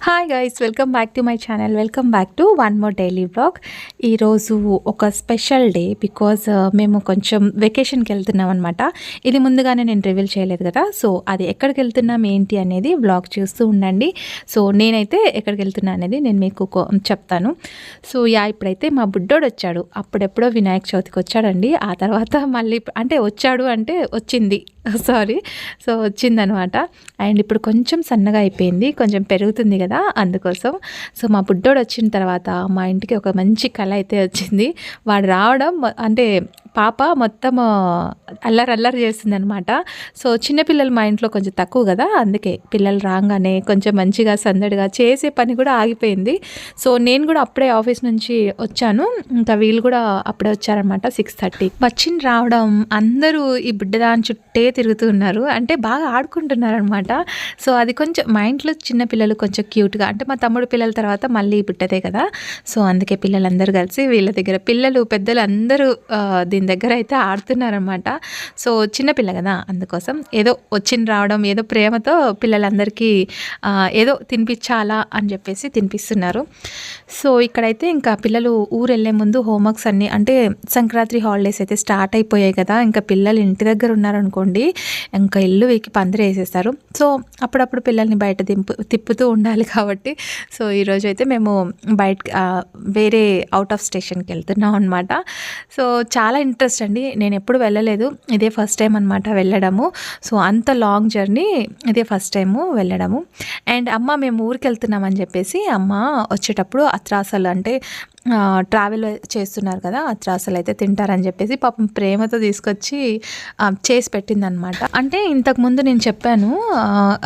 Hi guys, welcome back to my channel. Welcome back to one more daily vlog. ఈరోజు ఒక special day because మేము కొంచెం వెకేషన్కి వెళ్తున్నాం అనమాట. ఇది ముందుగానే నేను రివీల్ చేయలేదు కదా, సో అది ఎక్కడికి వెళ్తున్నాం ఏంటి అనేది వ్లాగ్ చూస్తూ ఉండండి. సో నేనైతే ఎక్కడికి వెళ్తున్నా అనేది నేను మీకు చెప్తాను. సో ఇప్పుడైతే మా బుడ్డోడు వచ్చాడు. అప్పుడెప్పుడో వినాయక చవితికి వచ్చాడండి. ఆ తర్వాత మళ్ళీ అంటే వచ్చింది సో వచ్చిందనమాట. అండ్ ఇప్పుడు కొంచెం సన్నగా అయిపోయింది, కొంచెం పెరుగుతుంది కదా, అందుకోసం. సో మా బుడ్డోడు వచ్చిన తర్వాత మా ఇంటికి ఒక మంచి కళ అయితే వచ్చింది. వాడు రావడం అంటే పాప మొత్తం అల్లరి చేస్తుంది అనమాట. సో చిన్నపిల్లలు మా ఇంట్లో కొంచెం తక్కువ కదా, అందుకే పిల్లలు రాగానే కొంచెం మంచిగా సందడిగా చేసే పని కూడా ఆగిపోయింది. సో నేను కూడా అప్పుడే ఆఫీస్ నుంచి వచ్చాను, ఇంకా వీళ్ళు కూడా అప్పుడే వచ్చారనమాట 6:30. రావడం అందరూ ఈ బిడ్డదాని చుట్టే తిరుగుతూ ఉన్నారు, అంటే బాగా ఆడుకుంటున్నారు అనమాట. సో అది కొంచెం మా ఇంట్లో చిన్నపిల్లలు కొంచెం క్యూట్గా, అంటే మా తమ్ముడు పిల్లల తర్వాత మళ్ళీ బిడ్డదే కదా, సో అందుకే పిల్లలందరూ కలిసి వీళ్ళ దగ్గర పిల్లలు పెద్దలు అందరూ దీని దగ్గర అయితే ఆడుతున్నారనమాట. సో చిన్నపిల్ల కదా, అందుకోసం ఏదో రావడం ఏదో ప్రేమతో పిల్లలందరికీ ఏదో తినిపించాలా అని చెప్పేసి తినిపిస్తున్నారు. సో ఇక్కడైతే ఇంకా పిల్లలు ఊరు వెళ్ళే ముందు హోంవర్క్స్ అన్నీ, అంటే సంక్రాంతి హాలిడేస్ అయితే స్టార్ట్ అయిపోయాయి కదా, ఇంకా పిల్లలు ఇంటి దగ్గర ఉన్నారనుకోండి ఇంకా ఇల్లు వీకి పందిరి వేసేస్తారు. సో అప్పుడప్పుడు పిల్లల్ని బయట తిప్పుతూ ఉండాలి కాబట్టి సో ఈరోజు అయితే మేము వేరే అవుట్ ఆఫ్ స్టేషన్కి వెళ్తున్నాం అనమాట. సో చాలా ఇంట్రెస్ట్ అండి, నేను ఎప్పుడు వెళ్ళలేదు, ఇదే ఫస్ట్ టైం అనమాట వెళ్ళడము. సో అంత లాంగ్ జర్నీ ఇదే ఫస్ట్ టైము వెళ్ళడము. అండ్ అమ్మ మేము ఊరికి వెళ్తున్నామని చెప్పేసి అమ్మ వచ్చేటప్పుడు అత్రాసలు, అంటే ట్రావెల్ చేస్తున్నారు కదా, అత్రాసలు అయితే తింటారని చెప్పేసి పాపం ప్రేమతో తీసుకొచ్చి చేసి పెట్టిందనమాట. అంటే ఇంతకుముందు నేను చెప్పాను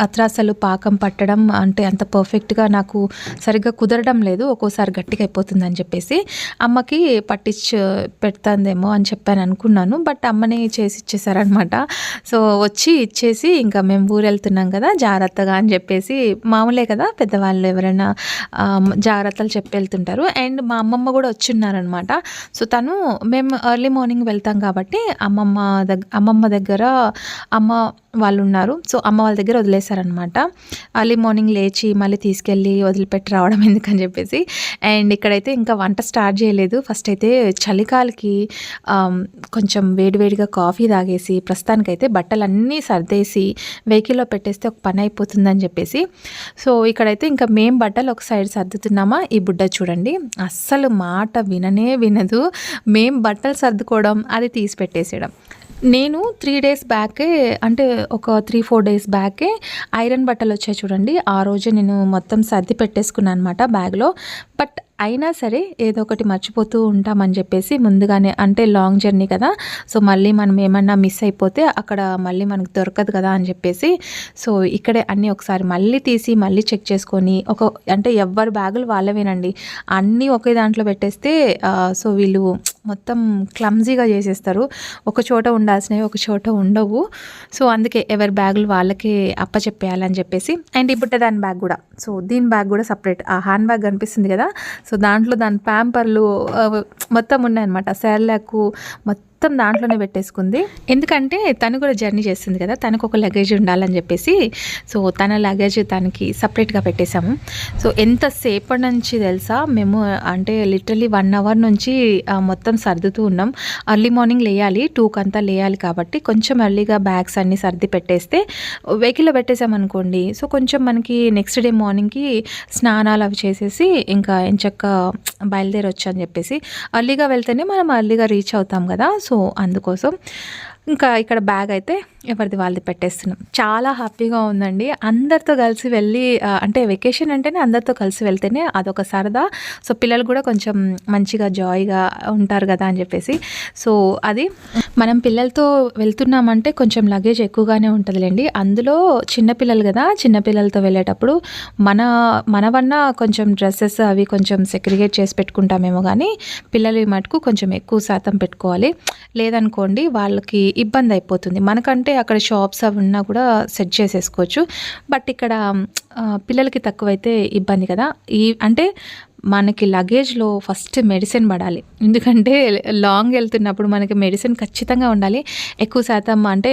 అత్రాసలు పాకం పట్టడం అంటే అంత పర్ఫెక్ట్గా నాకు సరిగ్గా కుదరడం లేదు, ఒక్కోసారి గట్టిగా అయిపోతుందని చెప్పేసి అమ్మకి పట్టించి పెడతాందేమో అని చెప్పాను అనుకున్నాను. బట్ అమ్మని చేసి ఇచ్చేసారనమాట. సో వచ్చి ఇచ్చేసి ఇంకా మేము ఊరు వెళ్తున్నాం కదా జాగ్రత్తగా అని చెప్పేసి, మామూలే కదా పెద్దవాళ్ళు ఎవరైనా జాగ్రత్తలు చెప్పి వెళ్తుంటారు. అండ్ మా అమ్మమ్మ కూడా వచ్చిన్నారనమాట. సో మేము ఎర్లీ మార్నింగ్ వెళ్తాం కాబట్టి అమ్మమ్మ దగ్గర అమ్మ వాళ్ళు ఉన్నారు. సో అమ్మ వాళ్ళ దగ్గర వదిలేశారనమాట. ఎర్లీ మార్నింగ్ లేచి మళ్ళీ తీసుకెళ్ళి వదిలిపెట్టి రావడం ఎందుకని చెప్పేసి. అండ్ ఇక్కడైతే ఇంకా వంట స్టార్ట్ చేయలేదు. ఫస్ట్ అయితే చలికాలకి కొంచెం వేడివేడిగా కాఫీ తాగేసి ప్రస్తుతానికైతే బట్టలన్నీ సర్దేసి వెహికల్లో పెట్టేస్తే ఒక పని అయిపోతుందని చెప్పేసి, సో ఇక్కడైతే ఇంకా మేము బట్టలు ఒక సైడ్ సర్దుతున్నామా, ఈ బుడ్డ చూడండి అస్సలు మాట వినదు. మేం బట్టలు సర్దుకోవడం అది తీసి పెట్టేసేయడం. నేను 3 days బ్యాకే, అంటే ఒక 3-4 days బ్యాకే ఐరన్ బట్టలు వచ్చాయి చూడండి, ఆ రోజు నేను మొత్తం సర్ది పెట్టేసుకున్నాను అనమాట బ్యాగ్లో. బట్ అయినా సరే ఏదో ఒకటి మర్చిపోతూ ఉంటామని చెప్పేసి ముందుగానే, అంటే లాంగ్ జర్నీ కదా, సో మళ్ళీ మనం ఏమన్నా మిస్ అయిపోతే అక్కడ మళ్ళీ మనకు దొరకదు కదా అని చెప్పేసి, సో ఇక్కడే అన్నీ ఒకసారి మళ్ళీ తీసి మళ్ళీ చెక్ చేసుకొని అంటే ఎవరి బ్యాగులు వాళ్ళవేనండి, అన్నీ ఒకే దాంట్లో పెట్టేస్తే సో వీళ్ళు మొత్తం క్లమ్జీగా చేసేస్తారు, ఒక చోట ఉండాల్సినవి ఒక చోట ఉండవు. సో అందుకే ఎవరి బ్యాగులు వాళ్ళకి అప్పచెప్పేయాలని చెప్పేసి. అండ్ ఈ దాని బ్యాగ్ కూడా, సో దీని బ్యాగ్ కూడా సపరేట్, ఆ హ్యాండ్ బ్యాగ్ కనిపిస్తుంది కదా, సో దాంట్లో దాని ప్యాంపర్లు మొత్తం ఉన్నాయన్నమాట, సెర్లాక్ మొత్తం దాంట్లోనే పెట్టేసుకుంది. ఎందుకంటే తను కూడా జర్నీ చేస్తుంది కదా, తనకు ఒక లగేజ్ ఉండాలని చెప్పేసి, సో తన లగేజ్ తనకి సపరేట్గా పెట్టేశాము. సో ఎంతసేపటి నుంచి తెలుసా, మేము అంటే లిటరలీ 1 hour నుంచి మొత్తం సర్దుతూ ఉన్నాం. ఎర్లీ మార్నింగ్ లేయాలి, 2కి అంతా లేయాలి కాబట్టి కొంచెం ఎర్లీగా బ్యాగ్స్ అన్నీ సర్ది పెట్టేస్తే వెహికల్లో పెట్టేసామనుకోండి, సో కొంచెం మనకి నెక్స్ట్ డే మార్నింగ్కి స్నానాలు అవి చేసేసి ఇంకా ఎంచక్క బయలుదేరొచ్చు అని చెప్పేసి. ఎర్లీగా వెళ్తేనే మనం ఎర్లీగా రీచ్ అవుతాం కదా, సో అందుకోసం ఇంకా ఇక్కడ బ్యాగ్ అయితే ఎవరిది వాళ్ళది పెట్టేస్తున్నాం. చాలా హ్యాపీగా ఉందండి అందరితో కలిసి వెళ్ళి, అంటే వెకేషన్ అంటేనే అందరితో కలిసి వెళ్తేనే అదొక సరదా. సో పిల్లలు కూడా కొంచెం మంచిగా జాయ్గా ఉంటారు కదా అని చెప్పేసి. సో అది మనం పిల్లలతో వెళ్తున్నామంటే కొంచెం లగేజ్ ఎక్కువగానే ఉంటుందిలేండి. అందులో చిన్నపిల్లలు కదా, చిన్నపిల్లలతో వెళ్ళేటప్పుడు మనవన్నా కొంచెం డ్రెస్సెస్ అవి కొంచెం సెగ్రిగేట్ చేసి పెట్టుకుంటామేమో, కానీ పిల్లలు మటుకు కొంచెం ఎక్కువ శాతం పెట్టుకోవాలి, లేదనుకోండి వాళ్ళకి ఇబ్బంది అయిపోతుంది. మనకంటే అక్కడ షాప్స్ అవి ఉన్నా కూడా సెట్ చేసేసుకోవచ్చు. బట్ ఇక్కడ పిల్లలకి తక్కువైతే ఇబ్బంది కదా. అంటే మనకి లగేజ్లో ఫస్ట్ మెడిసిన్ పడాలి. ఎందుకంటే లాంగ్ వెళ్తున్నప్పుడు మనకి మెడిసిన్ ఖచ్చితంగా ఉండాలి. ఎక్కువ శాతం అంటే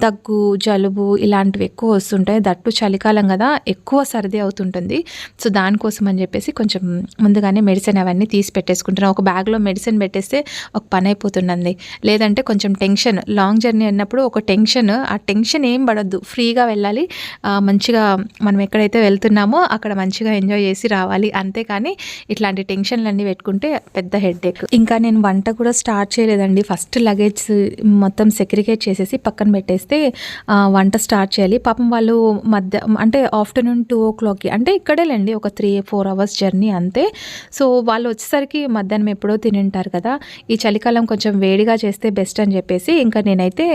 దగ్గు, జలుబు ఇలాంటివి ఎక్కువ వస్తుంటాయి. దట్టు చలికాలం కదా, ఎక్కువ సర్ది అవుతుంటుంది. సో దానికోసం అని చెప్పేసి కొంచెం ముందుగానే మెడిసిన్ అవన్నీ తీసి పెట్టేసుకుంటున్నాను. ఒక బ్యాగ్లో మెడిసిన్ పెట్టేస్తే ఒక పని అయిపోతుందండి. లేదంటే కొంచెం టెన్షన్, లాంగ్ జర్నీ అన్నప్పుడు ఒక టెన్షన్, ఆ టెన్షన్ ఏం పడద్దు, ఫ్రీగా వెళ్ళాలి. మంచిగా మనం ఎక్కడైతే వెళ్తున్నామో అక్కడ మంచిగా ఎంజాయ్ చేసి రావాలి. అంతేకాని ఇట్లాంటి టెన్షన్లన్నీ పెట్టుకుంటే పెద్ద హెడేక్. ఇంకా నేను వంట కూడా స్టార్ట్ చేయలేదండి. ఫస్ట్ లగేజ్ మొత్తం సెగ్రిగేట్ చేసేసి పక్కన పెట్టేస్తే వంట స్టార్ట్ చేయాలి. పాపం వాళ్ళు అంటే ఆఫ్టర్నూన్ 2 o'clockకి, అంటే ఇక్కడేలేండి ఒక 3-4 hours జర్నీ అంతే. సో వాళ్ళు వచ్చేసరికి మధ్యాహ్నం ఎప్పుడో తినింటారు కదా. ఈ చలికాలం కొంచెం వేడిగా చేస్తే బెస్ట్ అని చెప్పేసి ఇంకా నేనైతే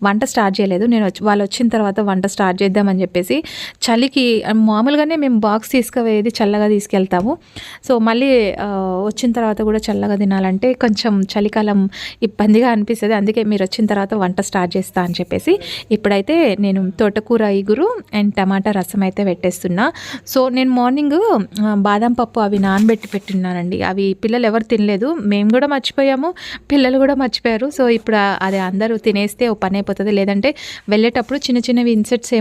వంట స్టార్ట్ చేయలేదు. వాళ్ళు వచ్చిన తర్వాత వంట స్టార్ట్ చేద్దామని చెప్పేసి, చలికి మామూలుగానే మేము బాక్స్ తీసుకుపోయేది చల్లగా తీసుకెళ్తాము. సో మళ్ళీ వచ్చిన తర్వాత కూడా చల్లగా తినాలంటే కొంచెం చలికాలం ఇబ్బందిగా అనిపిస్తుంది. అందుకే మీరు వచ్చిన తర్వాత వంట స్టార్ట్ చేస్తా అని చెప్పేసి ఇప్పుడైతే నేను తోటకూర ఇగురు అండ్ టమాటా రసం అయితే పెట్టేస్తున్నా. సో నేను మార్నింగ్ బాదం పప్పు అవి నానబెట్టి పెట్టిన్నానండి. అవి పిల్లలు ఎవరు తినలేదు, మేము కూడా మర్చిపోయాము, పిల్లలు కూడా మర్చిపోయారు. సో ఇప్పుడు అది అందరూ తినేస్తే ఓ పని అయిపోతుంది. లేదంటే వెళ్ళేటప్పుడు చిన్న చిన్నవి ఇన్సెట్స్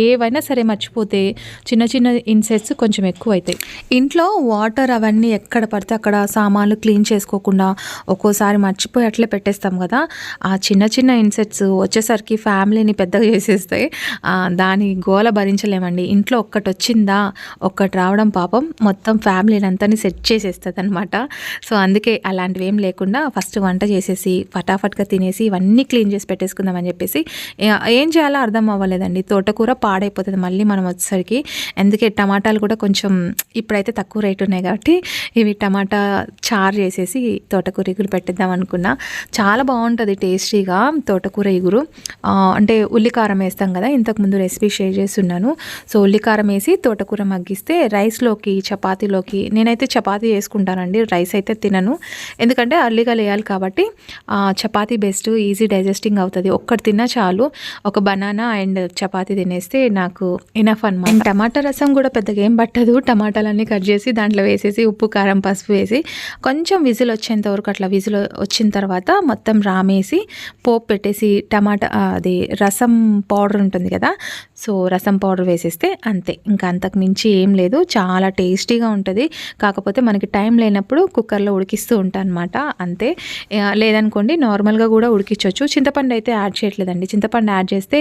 ఏవైనా సరే మర్చిపోతే చిన్న చిన్న ఇన్సెట్స్ కొంచెం ఎక్కువ అవుతాయి. ఇంట్లో వాటర్ అవన్నీ ఎక్కడ పడితే అక్కడ సామాన్లు క్లీన్ చేసుకోకుండా ఒక్కోసారి మర్చిపోయి అట్లే పెట్టేస్తాం కదా. ఆ చిన్న చిన్న ఇన్సెక్ట్స్ వచ్చేసరికి ఫ్యామిలీని పెద్దగా చేసేస్తాయి. దాని గోల భరించలేమండి. ఇంట్లో ఒక్కటి వచ్చిందా, ఒక్కటి రావడం పాపం మొత్తం ఫ్యామిలీని అంతా సెట్ చేసేస్తుంది అనమాట. సో అందుకే అలాంటివి ఏం లేకుండా ఫస్ట్ వంట చేసేసి ఫటాఫట్గా తినేసి ఇవన్నీ క్లీన్ చేసి పెట్టేసుకుందామని చెప్పేసి ఏం చేయాలో అర్థం అవ్వలేదండి. తోటకూర పాడైపోతుంది మళ్ళీ మనం వచ్చేసరికి. అందుకే టమాటాలు కూడా కొంచెం ఇప్పుడైతే తక్కువ రేటు ఉన్నాయి కాబట్టి ఇవి టమాటా చారు చేసేసి తోటకూర ఇగురు పెట్టిద్దాం అనుకున్నా. చాలా బాగుంటుంది టేస్టీగా తోటకూర ఇగురు. అంటే ఉల్లికారం వేస్తాం కదా, ఇంతకుముందు రెసిపీ షేర్ చేస్తున్నాను. సో ఉల్లికారం వేసి తోటకూర మగ్గిస్తే రైస్లోకి, చపాతీలోకి, నేనైతే చపాతీ చేసుకుంటానండి, రైస్ అయితే తినను. ఎందుకంటే అర్లీగా లేయాలి కాబట్టి చపాతీ బెస్ట్, ఈజీ డైజెస్టింగ్ అవుతుంది. ఒక్కటి తిన్నా చాలు. ఒక బనానా అండ్ చపాతీ తినేస్తే నాకు ఇనఫ్ అనమాట. అండ్ టమాటా రసం కూడా పెద్దగా ఏం పట్టదు. టమాటాలన్నీ కట్ చేసి దాంట్లో వేసేసి ఉప్పు, కారం, పసుపు వేసి కొంచెం విజిల్ వచ్చేంత వరకు అట్లా విజిల్ వచ్చిన తర్వాత మొత్తం రామేసి పోపు పెట్టేసి టమాటా అది రసం పౌడర్ ఉంటుంది కదా, సో రసం పౌడర్ వేసేస్తే అంతే. ఇంకా అంతకు మించి ఏం లేదు. చాలా టేస్టీగా ఉంటుంది. కాకపోతే మనకి టైం లేనప్పుడు కుక్కర్లో ఉడికిస్తూ ఉంటాను అనమాట, అంతే. లేదనుకోండి నార్మల్గా కూడా ఉడికించవచ్చు. చింతపండు అయితే యాడ్ చేయట్లేదండి. చింతపండు యాడ్ చేస్తే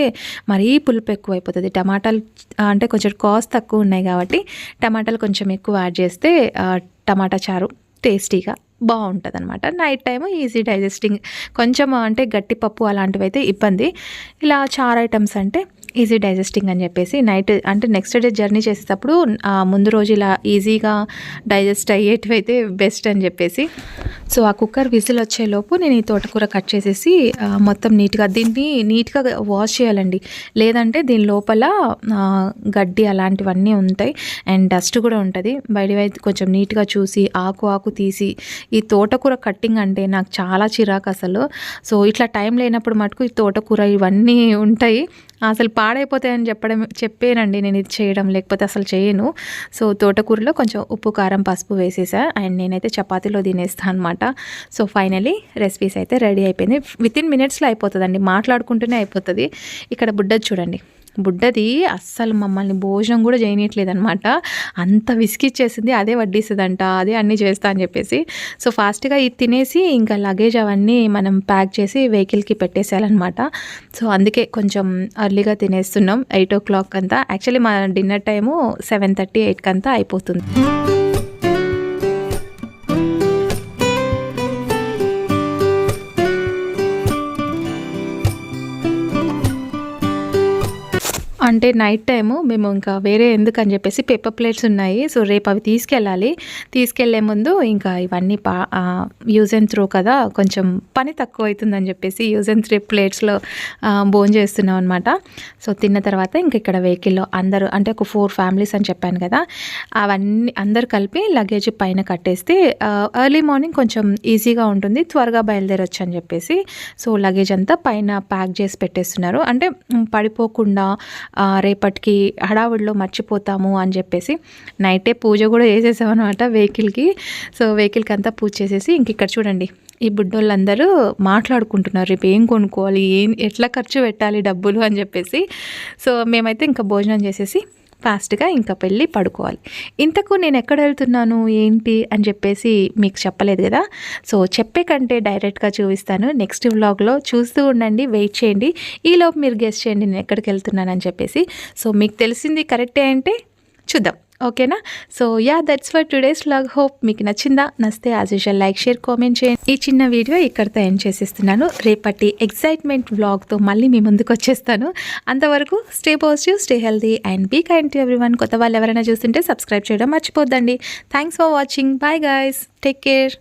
మరీ పులుపు ఎక్కువ అయిపోతుంది. టమాటాలు అంటే కొంచెం కాస్ట్ తక్కువ ఉన్నాయి కాబట్టి టమాటాలు కొంచెం ఎక్కువ యాడ్ చేస్తే టమాటా చారు టేస్టీగా బాగుంటుంది అనమాట. Night time easy digesting. కొంచెం అంటే గట్టి పప్పు అలాంటివి అయితే ఇబ్బంది. ఇలా చారు ఐటమ్స్ అంటే ఈజీ డైజెస్టింగ్ అని చెప్పేసి నైట్ అంటే నెక్స్ట్ డే జర్నీ చేసేటప్పుడు ముందు రోజు ఇలా ఈజీగా డైజెస్ట్ అయ్యేటివి అయితే బెస్ట్ అని చెప్పేసి. సో ఆ కుక్కర్ విజిల్ వచ్చేలోపు నేను ఈ తోటకూర కట్ చేసేసి మొత్తం దీన్ని నీట్గా వాష్ చేయాలండి. లేదంటే దీని లోపల గడ్డి అలాంటివన్నీ ఉంటాయి అండ్ డస్ట్ కూడా ఉంటుంది. బయట కొంచెం నీట్గా చూసి ఆకు తీసి, ఈ తోటకూర కట్టింగ్ అంటే నాకు చాలా చిరాకు అసలు. సో ఇట్లా టైం లేనప్పుడు మటుకు ఈ తోటకూర ఇవన్నీ ఉంటాయి, అసలు పాడైపోతాయని చెప్పానండి నేను ఇది చేయడం, లేకపోతే అసలు చేయను. సో తోటకూరలో కొంచెం ఉప్పు, కారం, పసుపు వేసేసా అండ్ నేనైతే చపాతీలో తినేస్తాను అనమాట. సో ఫైనలీ రెసిపీస్ అయితే రెడీ అయిపోయింది. వితిన్ మినిట్స్లో అయిపోతుందండి, మాట్లాడుకుంటూనే అయిపోతుంది. ఇక్కడ బుడ్డది చూడండి, బుడ్డది అస్సలు మమ్మల్ని భోజనం కూడా చేయనట్లేదు అనమాట. అంత విసిగిచ్చేసింది. అదే వడ్డిస్తుందంట, అదే అన్నీ చేస్తా అని చెప్పేసి. సో ఫాస్ట్గా ఇది తినేసి ఇంకా లగేజ్ అవన్నీ మనం ప్యాక్ చేసి వెహికల్కి పెట్టేసేయాలన్నమాట. సో అందుకే కొంచెం అర్లీగా తినేస్తున్నాం. 8 o'clock అంతా. యాక్చువల్లీ మా డిన్నర్ టైము 7:30, 8 అంతా అయిపోతుంది. అంటే నైట్ టైము మేము ఇంకా వేరే ఎందుకని చెప్పేసి పేపర్ ప్లేట్స్ ఉన్నాయి. సో రేపు అవి తీసుకెళ్ళాలి. తీసుకెళ్లే ముందు ఇంకా ఇవన్నీ యూజ్ అండ్ త్రో కదా, కొంచెం పని తక్కువ అవుతుందని చెప్పేసి యూజ్ అండ్ త్రో ప్లేట్స్లో భోంచేస్తున్నాం అనమాట. సో తిన్న తర్వాత ఇంక ఇక్కడ వెహికల్లో అందరూ అంటే ఒక 4 ఫ్యామిలీస్ అని చెప్పాను కదా, అవన్నీ అందరు కలిపి లగేజ్ పైన కట్టేస్తే ఎర్లీ మార్నింగ్ కొంచెం ఈజీగా ఉంటుంది, త్వరగా బయలుదేరొచ్చు అని చెప్పేసి సో లగేజ్ అంతా పైన ప్యాక్ చేసి పెట్టేస్తున్నారు. అంటే పడిపోకుండా రేపటికి హడావుడిలో మర్చిపోతాము అని చెప్పేసి నైటే పూజ కూడా చేసేసామన్నమాట వెహికల్కి. సో వెహికల్కి అంతా పూజ చేసేసి ఇంక ఇక్కడ చూడండి ఈ బుడ్డోళ్ళందరూ మాట్లాడుకుంటున్నారు రేపు ఏం కొనుక్కోవాలి, ఎట్లా ఖర్చు పెట్టాలి డబ్బులు అని చెప్పేసి. సో మేమైతే ఇంకా భోజనం చేసేసి ఫాస్ట్గా ఇంకా వెళ్ళి పడుకోవాలి. ఇంతకు నేను ఎక్కడ వెళ్తున్నాను ఏంటి అని చెప్పేసి మీకు చెప్పలేదు కదా, సో చెప్పే కంటే డైరెక్ట్గా చూపిస్తాను నెక్స్ట్ వ్లాగ్లో. చూస్తూ ఉండండి, వెయిట్ చేయండి. ఈలోపు మీరు గెస్ చేయండి నేను ఎక్కడికి వెళ్తున్నానని చెప్పేసి. సో మీకు తెలిసింది కరెక్టే అంటే చూద్దాం, ఓకేనా? So yeah, that's for today's vlog. Hope మీకు నచ్చిందా? నచ్చితే as usual like, share, comment చేయండి. ఈ చిన్న వీడియో ఇక్కడితో ఎండ్ చేసేస్తున్నాను. రేపటి ఎక్సైట్మెంట్ వ్లాగ్తో మళ్ళీ మీ ముందుకు వచ్చేస్తాను. అంతవరకు stay positive, stay healthy and be kind to everyone. కొత్త వాళ్ళు ఎవరైనా చూస్తుంటే సబ్స్క్రైబ్ చేయడం మర్చిపోద్దండి. Thanks for watching. Bye guys, take care.